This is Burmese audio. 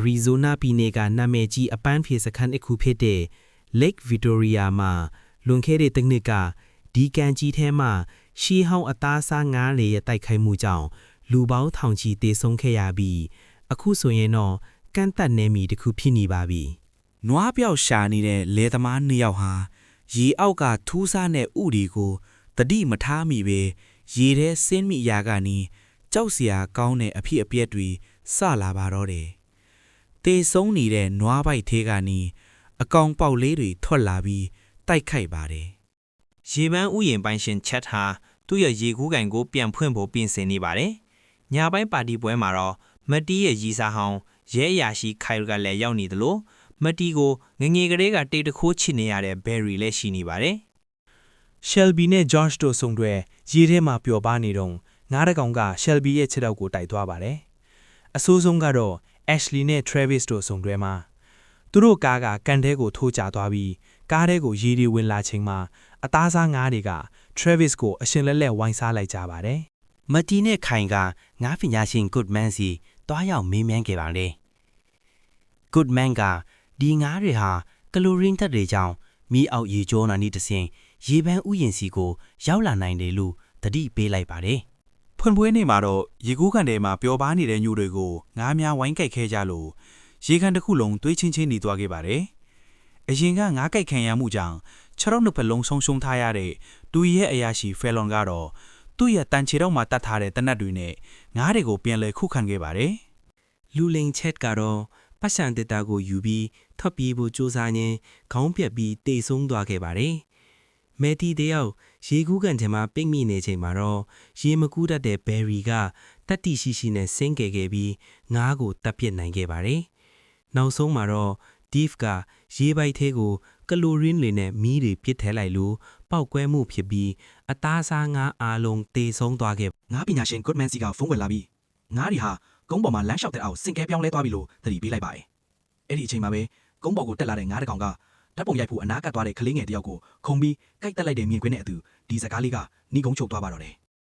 ရီဇိုနာပြည်နယ်ကနာမည်ကြီးအပန်းဖြေစခန်းတစ်ခုဖြစ်တဲ့ Lake Victoria မှာလွန်ခဲ့တဲ့တစ်နှစ်ကဒီကန်ကြီးထဲမှာရှီဟောင်းအသားစားငါးလေရဲ့တိုက်ခိုက်မှုကြောင့်လူပေါင်းထောင်ချီသေဆုံးခဲ့ရပြီးအခုဆိုရင်တော့ကန့်သက်နေမီတစ်ခုဖြစ်နေပါပြီ။နွားပြောက်ရှာနေတဲ့လေသမား2ယောက်ဟာရေအောက်ကထူးဆန်းတဲ့ဥဒီကိုတတိမထားမိပဲရေထဲဆင်းမိရာကနေကြောက်စရာကောင်းတဲ့အဖြစ်အပျက်တွေစလာပါတော့တယ်။သေဆုံးနေတဲ့နွားပိုက်သေးကနေအကောင်ပေါက်လေးတွေထွက်လာပြီးတိုက်ခိုက်ပါတယ်။ရေပန်းဥယျာဉ်ပိုင်ရှင်ချက်ဟာသူ့ရဲ့ရေကူးကန်ကိုပြန်ဖွင့်ဖို့ပြင်ဆင်နေပါတယ်။ညပိုင်းပါတီပွဲမှာတော့မတီးရဲ့ရီစာဟောင်းရဲအရာရှိခိုင်ကလည်းရောက်နေတယ်လို့မတီးကိုငငယ်ကလေးကတိတ်တခိုးချစ်နေရတဲ့ဘယ်ရီလည်းရှိနေပါတယ်။ Shelby နဲ့ Josh တို့ဆုံတွေ့ရေထဲမှာပျော်ပါနေတော့ငါးတကောင်က Shelby ရဲ့ခြေထောက်ကိုတိုက်သွားပါတယ်။အဆိုးဆုံးကတော့ Ashley နဲ့ Travis တို့ဆုံတွေ့မှာသူတို့ကားကကန်ထဲကိုထိုးကျသွားပြီးကားထဲကိုရေတွေဝင်လာချိန်မှာအသားစားငါးတွေက Travis ကိုအရှင်လက်လက်ဝိုင်းစားလိုက်ကြပါတယ်။မတီနဲ့ခိုင်ကငါးပညာရှင် Goodman စီတွားရောက်မေးမြန်းခဲ့ပါတယ်။ Goodman ကဒီငါးတွေဟာကလိုရင်းသက်တွေကြောင့်မီးအောက်ရေကြောနာနီးတဆင်ရေပန်းဥယျာဉ်စီကိုရောက်လာနိုင်တယ်လို့တတိပေးလိုက်ပါတယ်။ဖွင့်ပွဲနေ့မှာတော့ရေကူးကန်ထဲမှာပျော်ပါနေတဲ့ညိုတွေကိုငါးများဝိုင်းကြိုက်ခဲကြလို့ရေကန်တစ်ခုလုံးသွေးချင်းချင်းနေသွားခဲ့ပါတယ်။အရင်ကငါးကြိုက်ခံရမှုကြောင့်ခြေထောက်နှစ်ဖက်လုံးဆုံးရှုံးထားရတဲ့တူရဲ့အရာရှိဖယ်လွန်ကတော့သူ့ရဲ့တန်ချေတော့မှတတ်ထားတဲ့တနတ်တွေနဲ့ငါးတွေကိုပြန်လည်ခုခံခဲ့ပါတယ်။လူလိန်ချက်ကတော့ပတ်စံတက်တာကိုယူပြီးထွက်ပြေးဖို့ကြိုးစားရင်းခေါင်းပြက်ပြီးတိတ်ဆုံးသွားခဲ့ပါတယ်။မဲတီတယောက်ရေကူးကန်ထဲမှာပိတ်မိနေချိန်မှာတော့ရေမကူးတတ်တဲ့ဘယ်ရီကတတ်တိရှိရှိနဲ့ဆင်းခဲ့ပြီးငါးကိုတပ်ပစ်နိုင်ခဲ့ပါတယ်။နောက်ဆုံးမှာတော့ Deef ကရေပိုက်သေးကိုကလိုရင်းတွေနဲ့မီးတွေပစ်ထဲလိုက်လို့ပောက်ကွဲမှုဖြစ်ပြီးအသားစားငါးအားလုံးသေဆုံးသွားခဲ့ငါးပညာရှင် Goodman စီကဖုန်းဝင်လာပြီးငါးတွေဟာကုန်းပေါ်မှာလမ်းလျှောက်တဲ့အောက်စင်ကဲပြောင်းလဲသွားပြီလို့သတိပေးလိုက်ပါတယ်။အဲ့ဒီအချိန်မှာပဲကုန်းပေါ်ကိုတက်လာတဲ့ငါးတကောင်ကဓာတ်ပုံရိုက်ဖို့အနားကပ်သွားတဲ့ကလေးငယ်တယောက်ကိုခုံပြီးကိုက်တက်လိုက်တဲ့မြင်ကွင်းနဲ့အတူဒီစကားလေးကနှီးကုန်းချုပ်သွားပါတော့တယ်